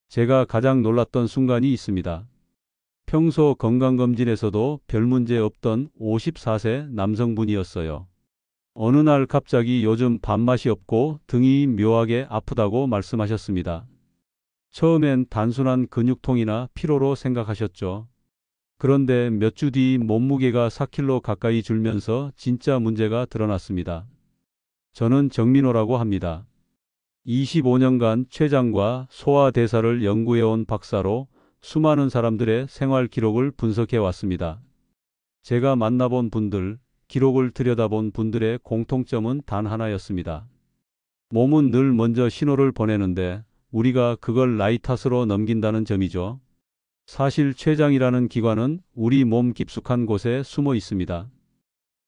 제가 가장 놀랐던 순간이 있습니다. 평소 건강검진에서도 별 문제 없던 54세 남성분이었어요. 어느 날 갑자기 요즘 밥맛이 없고 등이 묘하게 아프다고 말씀하셨습니다. 처음엔 단순한 근육통이나 피로로 생각하셨죠. 그런데 몇 주 뒤 몸무게가 4kg 가까이 줄면서 진짜 문제가 드러났습니다. 저는 정민호라고 합니다. 25년간 췌장과 소화대사를 연구해온 박사로 수많은 사람들의 생활 기록을 분석해 왔습니다. 제가 만나본 분들, 기록을 들여다본 분들의 공통점은 단 하나였습니다. 몸은 늘 먼저 신호를 보내는데 우리가 그걸 나이 탓으로 넘긴다는 점이죠. 사실 췌장이라는 기관은 우리 몸 깊숙한 곳에 숨어 있습니다.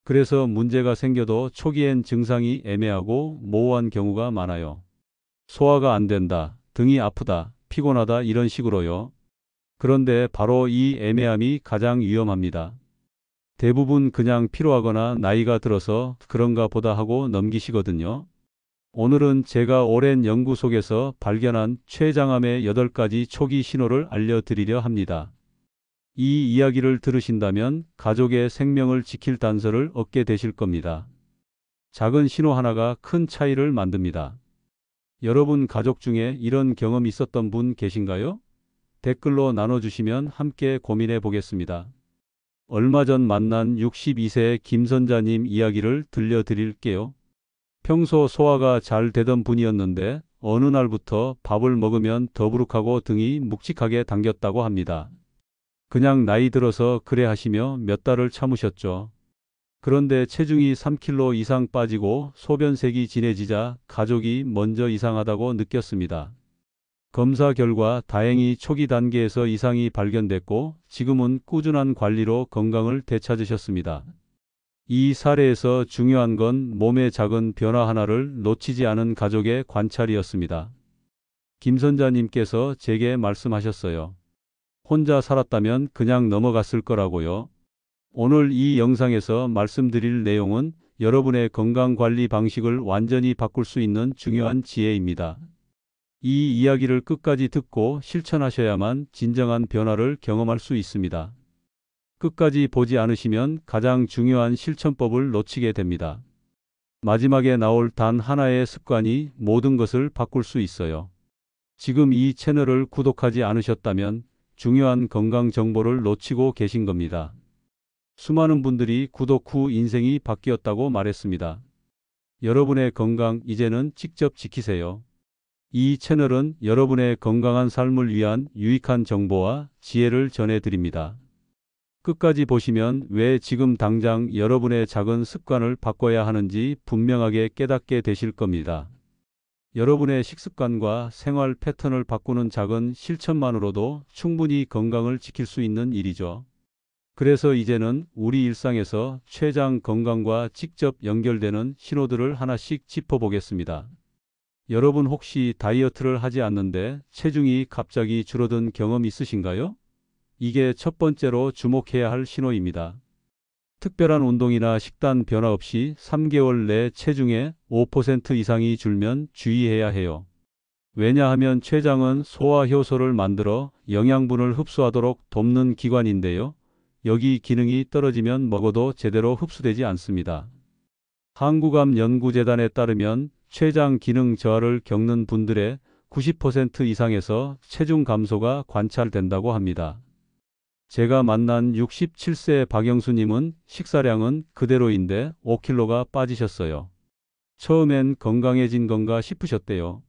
그래서 문제가 생겨도 초기엔 증상이 애매하고 모호한 경우가 많아요. 소화가 안 된다, 등이 아프다, 피곤하다 이런 식으로요. 그런데 바로 이 애매함이 가장 위험합니다. 대부분 그냥 피로하거나 나이가 들어서 그런가 보다 하고 넘기시거든요. 오늘은 제가 오랜 연구 속에서 발견한 췌장암의 8가지 초기 신호를 알려드리려 합니다. 이 이야기를 들으신다면 가족의 생명을 지킬 단서를 얻게 되실 겁니다. 작은 신호 하나가 큰 차이를 만듭니다. 여러분 가족 중에 이런 경험 있었던 분 계신가요? 댓글로 나눠주시면 함께 고민해 보겠습니다. 얼마 전 만난 62세의 김선자님 이야기를 들려드릴게요. 평소 소화가 잘 되던 분이었는데 어느 날부터 밥을 먹으면 더부룩하고 등이 묵직하게 당겼다고 합니다. 그냥 나이 들어서 그래 하시며 몇 달을 참으셨죠. 그런데 체중이 3kg 이상 빠지고 소변색이 진해지자 가족이 먼저 이상하다고 느꼈습니다. 검사 결과 다행히 초기 단계에서 이상이 발견됐고 지금은 꾸준한 관리로 건강을 되찾으셨습니다. 이 사례에서 중요한 건 몸의 작은 변화 하나를 놓치지 않은 가족의 관찰이었습니다. 김선자님께서 제게 말씀하셨어요. 혼자 살았다면 그냥 넘어갔을 거라고요. 오늘 이 영상에서 말씀드릴 내용은 여러분의 건강관리 방식을 완전히 바꿀 수 있는 중요한 지혜입니다. 이 이야기를 끝까지 듣고 실천하셔야만 진정한 변화를 경험할 수 있습니다. 끝까지 보지 않으시면 가장 중요한 실천법을 놓치게 됩니다. 마지막에 나올 단 하나의 습관이 모든 것을 바꿀 수 있어요. 지금 이 채널을 구독하지 않으셨다면 중요한 건강 정보를 놓치고 계신 겁니다. 수많은 분들이 구독 후 인생이 바뀌었다고 말했습니다. 여러분의 건강 이제는 직접 지키세요. 이 채널은 여러분의 건강한 삶을 위한 유익한 정보와 지혜를 전해드립니다. 끝까지 보시면 왜 지금 당장 여러분의 작은 습관을 바꿔야 하는지 분명하게 깨닫게 되실 겁니다. 여러분의 식습관과 생활 패턴을 바꾸는 작은 실천만으로도 충분히 건강을 지킬 수 있는 일이죠. 그래서 이제는 우리 일상에서 췌장 건강과 직접 연결되는 신호들을 하나씩 짚어보겠습니다. 여러분 혹시 다이어트를 하지 않는데 체중이 갑자기 줄어든 경험 있으신가요? 이게 첫 번째로 주목해야 할 신호입니다. 특별한 운동이나 식단 변화 없이 3개월 내 체중의 5% 이상이 줄면 주의해야 해요. 왜냐하면 췌장은 소화 효소를 만들어 영양분을 흡수하도록 돕는 기관인데요. 여기 기능이 떨어지면 먹어도 제대로 흡수되지 않습니다. 한국암연구재단에 따르면 췌장 기능 저하를 겪는 분들의 90% 이상에서 체중 감소가 관찰된다고 합니다. 제가 만난 67세 박영수님은 식사량은 그대로인데 5kg가 빠지셨어요. 처음엔 건강해진 건가 싶으셨대요.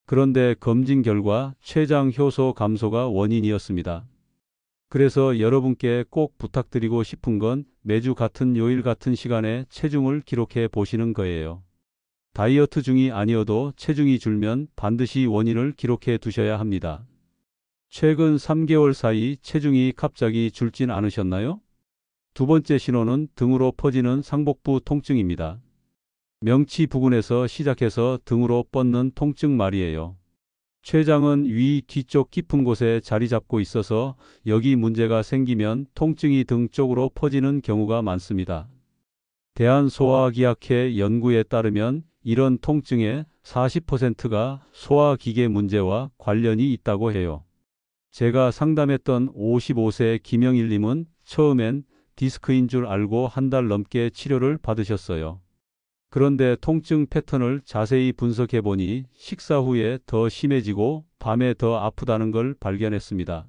그런데 검진 결과 췌장 효소 감소가 원인이었습니다. 그래서 여러분께 꼭 부탁드리고 싶은 건 매주 같은 요일 같은 시간에 체중을 기록해 보시는 거예요. 다이어트 중이 아니어도 체중이 줄면 반드시 원인을 기록해 두셔야 합니다. 최근 3개월 사이 체중이 갑자기 줄진 않으셨나요? 두 번째 신호는 등으로 퍼지는 상복부 통증입니다. 명치 부근에서 시작해서 등으로 뻗는 통증 말이에요. 췌장은 위 뒤쪽 깊은 곳에 자리 잡고 있어서 여기 문제가 생기면 통증이 등 쪽으로 퍼지는 경우가 많습니다. 대한소화기학회 연구에 따르면 이런 통증의 40%가 소화기계 문제와 관련이 있다고 해요. 제가 상담했던 55세 김영일님은 처음엔 디스크인 줄 알고 한 달 넘게 치료를 받으셨어요. 그런데 통증 패턴을 자세히 분석해 보니 식사 후에 더 심해지고 밤에 더 아프다는 걸 발견했습니다.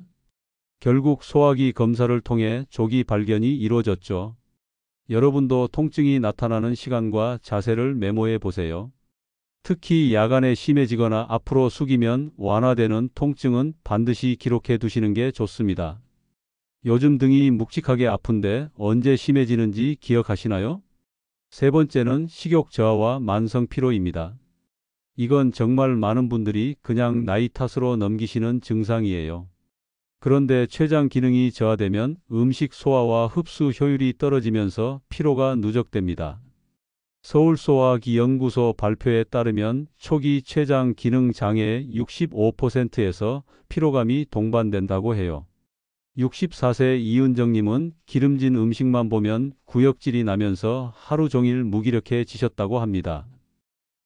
결국 소화기 검사를 통해 조기 발견이 이루어졌죠. 여러분도 통증이 나타나는 시간과 자세를 메모해 보세요. 특히 야간에 심해지거나 앞으로 숙이면 완화되는 통증은 반드시 기록해 두시는 게 좋습니다. 요즘 등이 묵직하게 아픈데 언제 심해지는지 기억하시나요? 세 번째는 식욕 저하와 만성 피로입니다. 이건 정말 많은 분들이 그냥 나이 탓으로 넘기시는 증상이에요. 그런데 췌장 기능이 저하되면 음식 소화와 흡수 효율이 떨어지면서 피로가 누적됩니다. 서울소화기연구소 발표에 따르면 초기 췌장 기능 장애의 65%에서 피로감이 동반된다고 해요. 64세 이은정님은 기름진 음식만 보면 구역질이 나면서 하루 종일 무기력해지셨다고 합니다.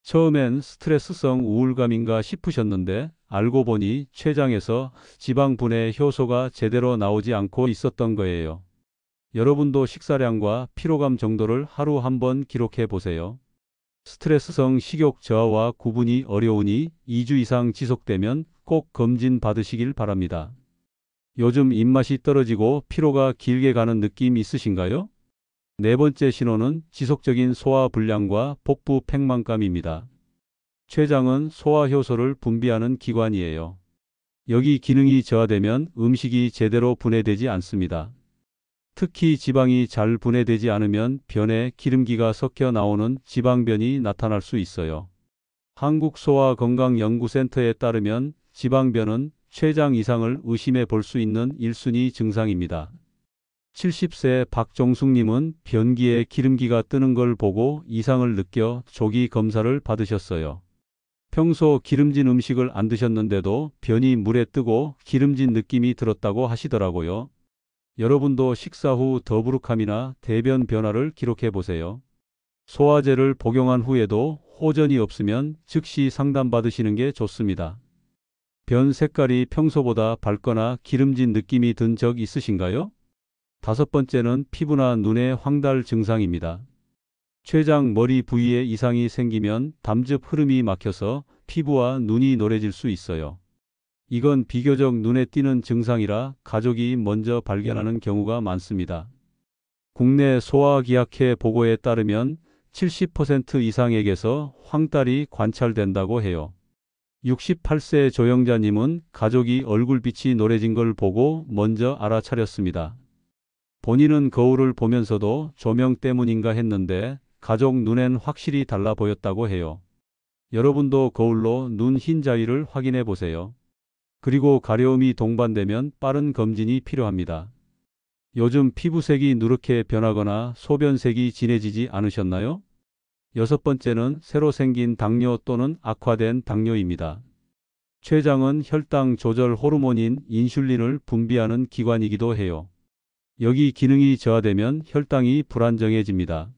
처음엔 스트레스성 우울감인가 싶으셨는데 알고 보니 췌장에서 지방 분해 효소가 제대로 나오지 않고 있었던 거예요. 여러분도 식사량과 피로감 정도를 하루 한번 기록해 보세요. 스트레스성 식욕 저하와 구분이 어려우니 2주 이상 지속되면 꼭 검진 받으시길 바랍니다. 요즘 입맛이 떨어지고 피로가 길게 가는 느낌 있으신가요? 네 번째 신호는 지속적인 소화 불량과 복부 팽만감입니다. 췌장은 소화효소를 분비하는 기관이에요. 여기 기능이 저하되면 음식이 제대로 분해되지 않습니다. 특히 지방이 잘 분해되지 않으면 변에 기름기가 섞여 나오는 지방변이 나타날 수 있어요. 한국소화건강연구센터에 따르면 지방변은 췌장 이상을 의심해 볼 수 있는 1순위 증상입니다. 70세 박종숙님은 변기에 기름기가 뜨는 걸 보고 이상을 느껴 조기 검사를 받으셨어요. 평소 기름진 음식을 안 드셨는데도 변이 물에 뜨고 기름진 느낌이 들었다고 하시더라고요. 여러분도 식사 후 더부룩함이나 대변 변화를 기록해 보세요. 소화제를 복용한 후에도 호전이 없으면 즉시 상담받으시는 게 좋습니다. 변 색깔이 평소보다 밝거나 기름진 느낌이 든 적 있으신가요? 다섯 번째는 피부나 눈의 황달 증상입니다. 췌장 머리 부위에 이상이 생기면 담즙 흐름이 막혀서 피부와 눈이 노래질 수 있어요. 이건 비교적 눈에 띄는 증상이라 가족이 먼저 발견하는 경우가 많습니다. 국내 소화기학회 보고에 따르면 70% 이상에게서 황달이 관찰된다고 해요. 68세 조영자님은 가족이 얼굴빛이 노래진 걸 보고 먼저 알아차렸습니다. 본인은 거울을 보면서도 조명 때문인가 했는데 가족 눈엔 확실히 달라 보였다고 해요. 여러분도 거울로 눈 흰자위를 확인해 보세요. 그리고 가려움이 동반되면 빠른 검진이 필요합니다. 요즘 피부색이 누렇게 변하거나 소변색이 진해지지 않으셨나요? 여섯 번째는 새로 생긴 당뇨 또는 악화된 당뇨입니다. 췌장은 혈당 조절 호르몬인 인슐린을 분비하는 기관이기도 해요. 여기 기능이 저하되면 혈당이 불안정해집니다.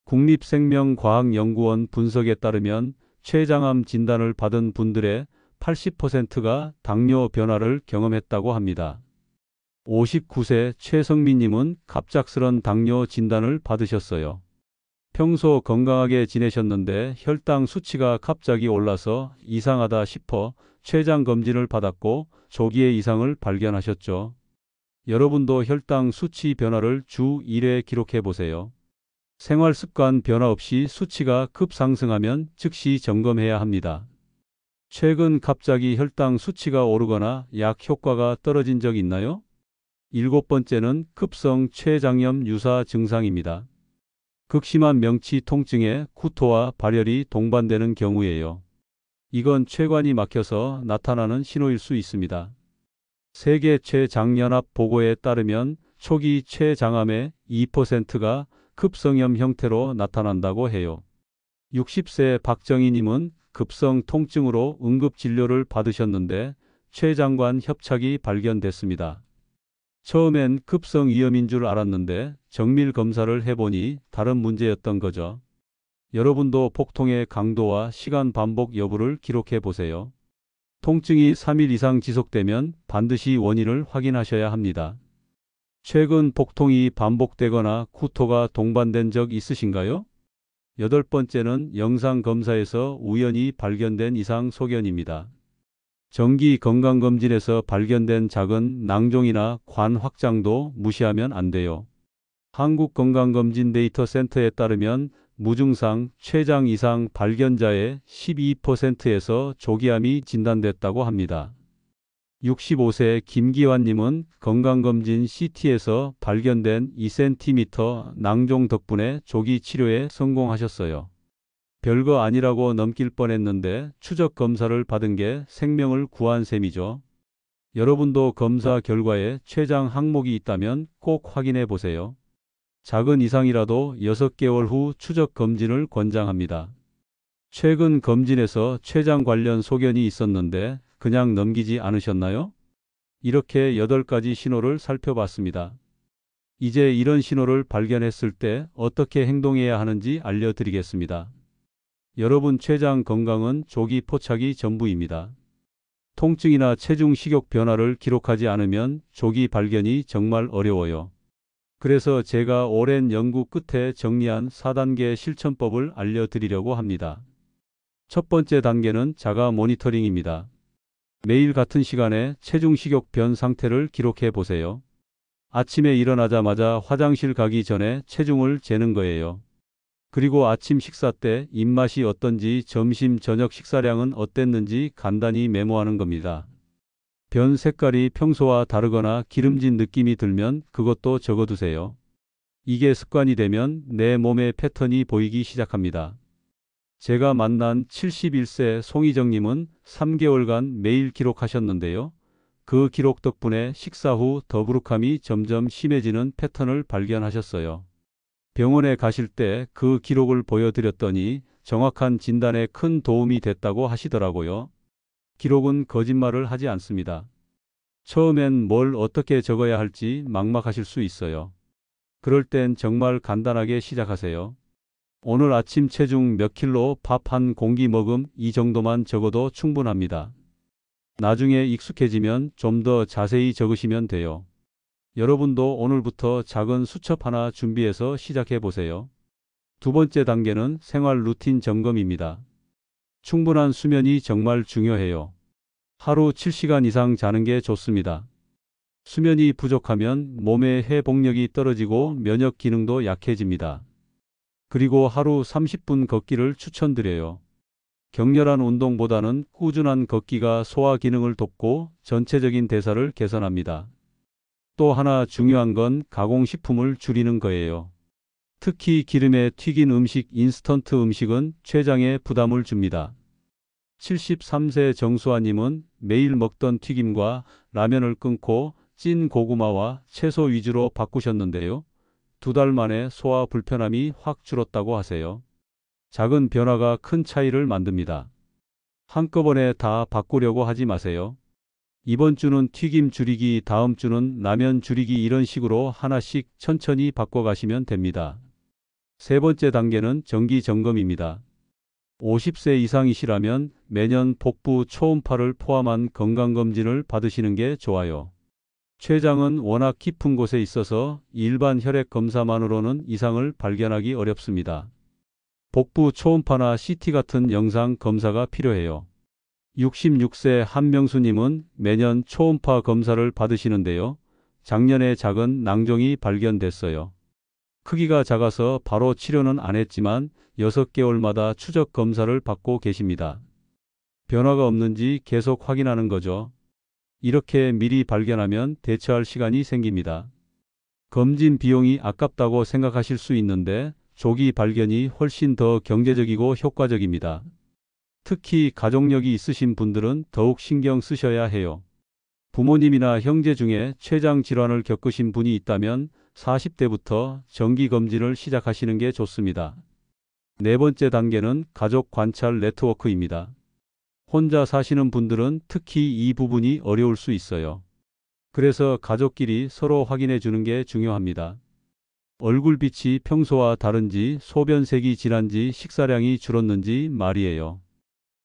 국립생명과학연구원 분석에 따르면 췌장암 진단을 받은 분들의 80%가 당뇨 변화를 경험했다고 합니다. 59세 최성민님은 갑작스런 당뇨 진단을 받으셨어요. 평소 건강하게 지내셨는데 혈당 수치가 갑자기 올라서 이상하다 싶어 췌장 검진을 받았고 조기에 이상을 발견하셨죠. 여러분도 혈당 수치 변화를 주 1회 기록해 보세요. 생활 습관 변화 없이 수치가 급상승하면 즉시 점검해야 합니다. 최근 갑자기 혈당 수치가 오르거나 약 효과가 떨어진 적 있나요? 일곱 번째는 급성 췌장염 유사 증상입니다. 극심한 명치 통증에 구토와 발열이 동반되는 경우예요. 이건 췌관이 막혀서 나타나는 신호일 수 있습니다. 세계 췌장연합 보고에 따르면 초기 췌장암의 2%가 급성염 형태로 나타난다고 해요. 60세 박정희님은 급성 통증으로 응급진료를 받으셨는데 췌장관 협착이 발견됐습니다. 처음엔 급성 위염인 줄 알았는데 정밀 검사를 해보니 다른 문제였던 거죠. 여러분도 복통의 강도와 시간 반복 여부를 기록해 보세요. 통증이 3일 이상 지속되면 반드시 원인을 확인하셔야 합니다. 최근 복통이 반복되거나 구토가 동반된 적 있으신가요? 여덟 번째는 영상 검사에서 우연히 발견된 이상 소견입니다. 정기 건강검진에서 발견된 작은 낭종이나 관 확장도 무시하면 안 돼요. 한국건강검진 데이터센터에 따르면 무증상 췌장 이상 발견자의 12%에서 조기암이 진단됐다고 합니다. 65세 김기환님은 건강검진 CT에서 발견된 2cm 낭종 덕분에 조기 치료에 성공하셨어요. 별거 아니라고 넘길 뻔했는데 추적 검사를 받은 게 생명을 구한 셈이죠. 여러분도 검사 결과에 췌장 항목이 있다면 꼭 확인해 보세요. 작은 이상이라도 6개월 후 추적 검진을 권장합니다. 최근 검진에서 췌장 관련 소견이 있었는데 그냥 넘기지 않으셨나요? 이렇게 8가지 신호를 살펴봤습니다. 이제 이런 신호를 발견했을 때 어떻게 행동해야 하는지 알려드리겠습니다. 여러분 췌장 건강은 조기 포착이 전부입니다. 통증이나 체중 식욕 변화를 기록하지 않으면 조기 발견이 정말 어려워요. 그래서 제가 오랜 연구 끝에 정리한 4단계 실천법을 알려드리려고 합니다. 첫 번째 단계는 자가 모니터링입니다. 매일 같은 시간에 체중 식욕 변 상태를 기록해 보세요. 아침에 일어나자마자 화장실 가기 전에 체중을 재는 거예요. 그리고 아침 식사 때 입맛이 어떤지, 점심, 저녁 식사량은 어땠는지 간단히 메모하는 겁니다. 변 색깔이 평소와 다르거나 기름진 느낌이 들면 그것도 적어두세요. 이게 습관이 되면 내 몸의 패턴이 보이기 시작합니다. 제가 만난 71세 송희정님은 3개월간 매일 기록하셨는데요. 그 기록 덕분에 식사 후 더부룩함이 점점 심해지는 패턴을 발견하셨어요. 병원에 가실 때 그 기록을 보여드렸더니 정확한 진단에 큰 도움이 됐다고 하시더라고요. 기록은 거짓말을 하지 않습니다. 처음엔 뭘 어떻게 적어야 할지 막막하실 수 있어요. 그럴 땐 정말 간단하게 시작하세요. 오늘 아침 체중 몇 킬로, 밥 한 공기 먹음, 이 정도만 적어도 충분합니다. 나중에 익숙해지면 좀 더 자세히 적으시면 돼요. 여러분도 오늘부터 작은 수첩 하나 준비해서 시작해 보세요. 두 번째 단계는 생활 루틴 점검입니다. 충분한 수면이 정말 중요해요. 하루 7시간 이상 자는 게 좋습니다. 수면이 부족하면 몸의 회복력이 떨어지고 면역 기능도 약해집니다. 그리고 하루 30분 걷기를 추천드려요. 격렬한 운동보다는 꾸준한 걷기가 소화 기능을 돕고 전체적인 대사를 개선합니다. 또 하나 중요한 건 가공식품을 줄이는 거예요. 특히 기름에 튀긴 음식, 인스턴트 음식은 췌장에 부담을 줍니다. 73세 정수아님은 매일 먹던 튀김과 라면을 끊고 찐 고구마와 채소 위주로 바꾸셨는데요. 2달 만에 소화 불편함이 확 줄었다고 하세요. 작은 변화가 큰 차이를 만듭니다. 한꺼번에 다 바꾸려고 하지 마세요. 이번 주는 튀김 줄이기, 다음 주는 라면 줄이기, 이런 식으로 하나씩 천천히 바꿔가시면 됩니다. 세 번째 단계는 정기 점검입니다. 50세 이상이시라면 매년 복부 초음파를 포함한 건강검진을 받으시는 게 좋아요. 췌장은 워낙 깊은 곳에 있어서 일반 혈액 검사만으로는 이상을 발견하기 어렵습니다. 복부 초음파나 CT 같은 영상 검사가 필요해요. 66세 한명수님은 매년 초음파 검사를 받으시는데요. 작년에 작은 낭종이 발견됐어요. 크기가 작아서 바로 치료는 안 했지만 6개월마다 추적 검사를 받고 계십니다. 변화가 없는지 계속 확인하는 거죠. 이렇게 미리 발견하면 대처할 시간이 생깁니다. 검진 비용이 아깝다고 생각하실 수 있는데 조기 발견이 훨씬 더 경제적이고 효과적입니다. 특히 가족력이 있으신 분들은 더욱 신경 쓰셔야 해요. 부모님이나 형제 중에 췌장 질환을 겪으신 분이 있다면 40대부터 정기 검진을 시작하시는 게 좋습니다. 네 번째 단계는 가족 관찰 네트워크입니다. 혼자 사시는 분들은 특히 이 부분이 어려울 수 있어요. 그래서 가족끼리 서로 확인해 주는 게 중요합니다. 얼굴빛이 평소와 다른지, 소변색이 진한지, 식사량이 줄었는지 말이에요.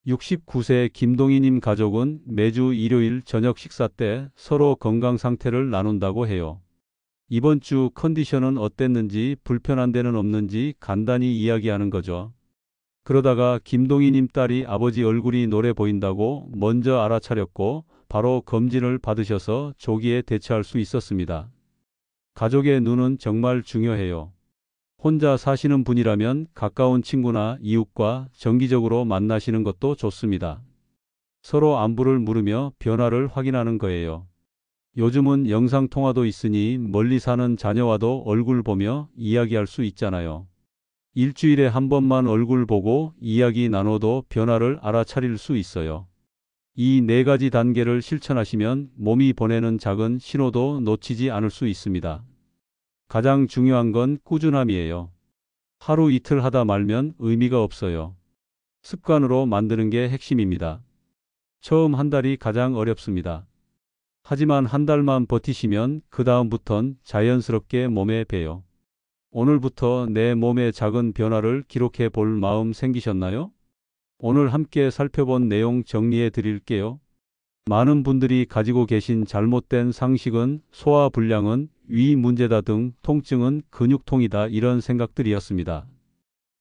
69세 김동희님 가족은 매주 일요일 저녁 식사 때 서로 건강 상태를 나눈다고 해요. 이번 주 컨디션은 어땠는지, 불편한 데는 없는지 간단히 이야기하는 거죠. 그러다가 김동희님 딸이 아버지 얼굴이 노래 보인다고 먼저 알아차렸고 바로 검진을 받으셔서 조기에 대처할 수 있었습니다. 가족의 눈은 정말 중요해요. 혼자 사시는 분이라면 가까운 친구나 이웃과 정기적으로 만나시는 것도 좋습니다. 서로 안부를 물으며 변화를 확인하는 거예요. 요즘은 영상통화도 있으니 멀리 사는 자녀와도 얼굴 보며 이야기할 수 있잖아요. 일주일에 한 번만 얼굴 보고 이야기 나눠도 변화를 알아차릴 수 있어요. 이 네 가지 단계를 실천하시면 몸이 보내는 작은 신호도 놓치지 않을 수 있습니다. 가장 중요한 건 꾸준함이에요. 하루 이틀 하다 말면 의미가 없어요. 습관으로 만드는 게 핵심입니다. 처음 한 달이 가장 어렵습니다. 하지만 한 달만 버티시면 그 다음부턴 자연스럽게 몸에 배요. 오늘부터 내 몸의 작은 변화를 기록해 볼 마음 생기셨나요? 오늘 함께 살펴본 내용 정리해 드릴게요. 많은 분들이 가지고 계신 잘못된 상식은 소화불량은 위 문제다 등 통증은 근육통이다 이런 생각들이었습니다.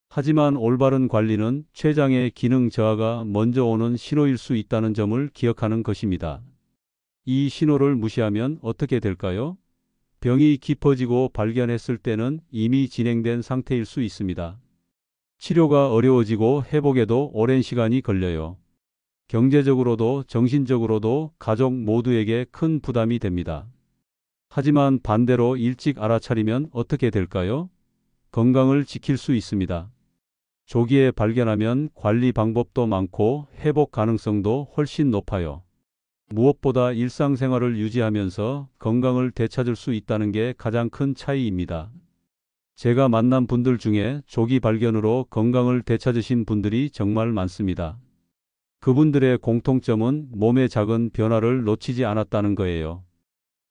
하지만 올바른 관리는 췌장의 기능 저하가 먼저 오는 신호일 수 있다는 점을 기억하는 것입니다. 이 신호를 무시하면 어떻게 될까요? 병이 깊어지고 발견했을 때는 이미 진행된 상태일 수 있습니다. 치료가 어려워지고 회복에도 오랜 시간이 걸려요. 경제적으로도 정신적으로도 가족 모두에게 큰 부담이 됩니다. 하지만 반대로 일찍 알아차리면 어떻게 될까요? 건강을 지킬 수 있습니다. 조기에 발견하면 관리 방법도 많고 회복 가능성도 훨씬 높아요. 무엇보다 일상생활을 유지하면서 건강을 되찾을 수 있다는 게 가장 큰 차이입니다. 제가 만난 분들 중에 조기 발견으로 건강을 되찾으신 분들이 정말 많습니다. 그분들의 공통점은 몸의 작은 변화를 놓치지 않았다는 거예요.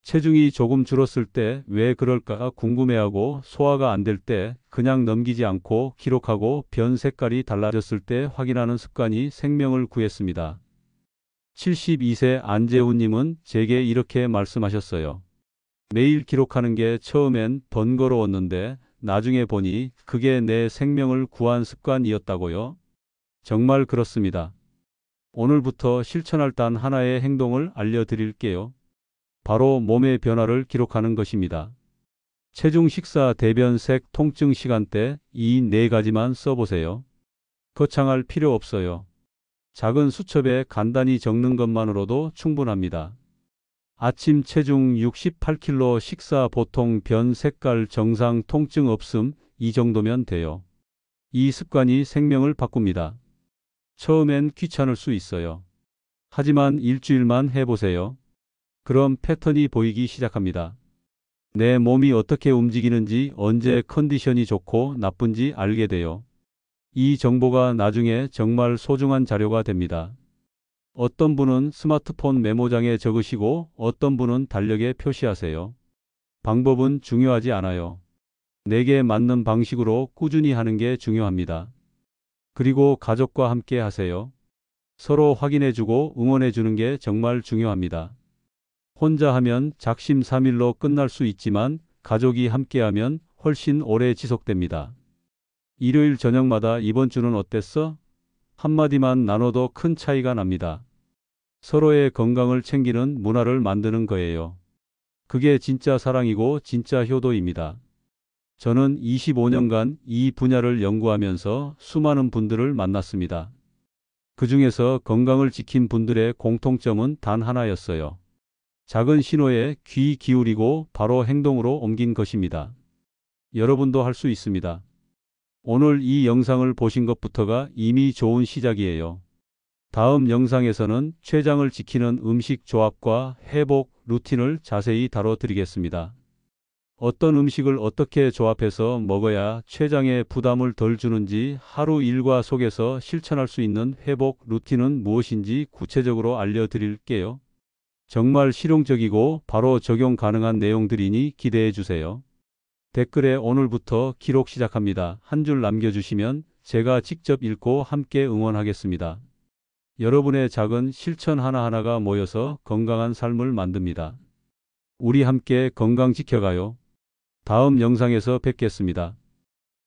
체중이 조금 줄었을 때 왜 그럴까 궁금해하고 소화가 안 될 때 그냥 넘기지 않고 기록하고 변 색깔이 달라졌을 때 확인하는 습관이 생명을 구했습니다. 72세 안재훈님은 제게 이렇게 말씀하셨어요. 매일 기록하는 게 처음엔 번거로웠는데 나중에 보니 그게 내 생명을 구한 습관이었다고요. 정말 그렇습니다. 오늘부터 실천할 단 하나의 행동을 알려드릴게요. 바로 몸의 변화를 기록하는 것입니다. 체중, 식사, 대변, 색, 통증, 시간대 이 네 가지만 써보세요. 거창할 필요 없어요. 작은 수첩에 간단히 적는 것만으로도 충분합니다. 아침 체중 68kg, 식사 보통, 변 색깔 정상, 통증 없음 이 정도면 돼요. 이 습관이 생명을 바꿉니다. 처음엔 귀찮을 수 있어요. 하지만 일주일만 해보세요. 그럼 패턴이 보이기 시작합니다. 내 몸이 어떻게 움직이는지, 언제 컨디션이 좋고 나쁜지 알게 돼요. 이 정보가 나중에 정말 소중한 자료가 됩니다. 어떤 분은 스마트폰 메모장에 적으시고 어떤 분은 달력에 표시하세요. 방법은 중요하지 않아요. 내게 맞는 방식으로 꾸준히 하는 게 중요합니다. 그리고 가족과 함께 하세요. 서로 확인해주고 응원해주는 게 정말 중요합니다. 혼자 하면 작심삼일로 끝날 수 있지만 가족이 함께하면 훨씬 오래 지속됩니다. 일요일 저녁마다 이번 주는 어땠어? 한마디만 나눠도 큰 차이가 납니다. 서로의 건강을 챙기는 문화를 만드는 거예요. 그게 진짜 사랑이고 진짜 효도입니다. 저는 25년간 이 분야를 연구하면서 수많은 분들을 만났습니다. 그 중에서 건강을 지킨 분들의 공통점은 단 하나였어요. 작은 신호에 귀 기울이고 바로 행동으로 옮긴 것입니다. 여러분도 할 수 있습니다. 오늘 이 영상을 보신 것부터가 이미 좋은 시작이에요. 다음 영상에서는 췌장을 지키는 음식 조합과 회복 루틴을 자세히 다뤄드리겠습니다. 어떤 음식을 어떻게 조합해서 먹어야 췌장에 부담을 덜 주는지, 하루 일과 속에서 실천할 수 있는 회복 루틴은 무엇인지 구체적으로 알려드릴게요. 정말 실용적이고 바로 적용 가능한 내용들이니 기대해 주세요. 댓글에 오늘부터 기록 시작합니다. 한 줄 남겨주시면 제가 직접 읽고 함께 응원하겠습니다. 여러분의 작은 실천 하나하나가 모여서 건강한 삶을 만듭니다. 우리 함께 건강 지켜가요. 다음 영상에서 뵙겠습니다.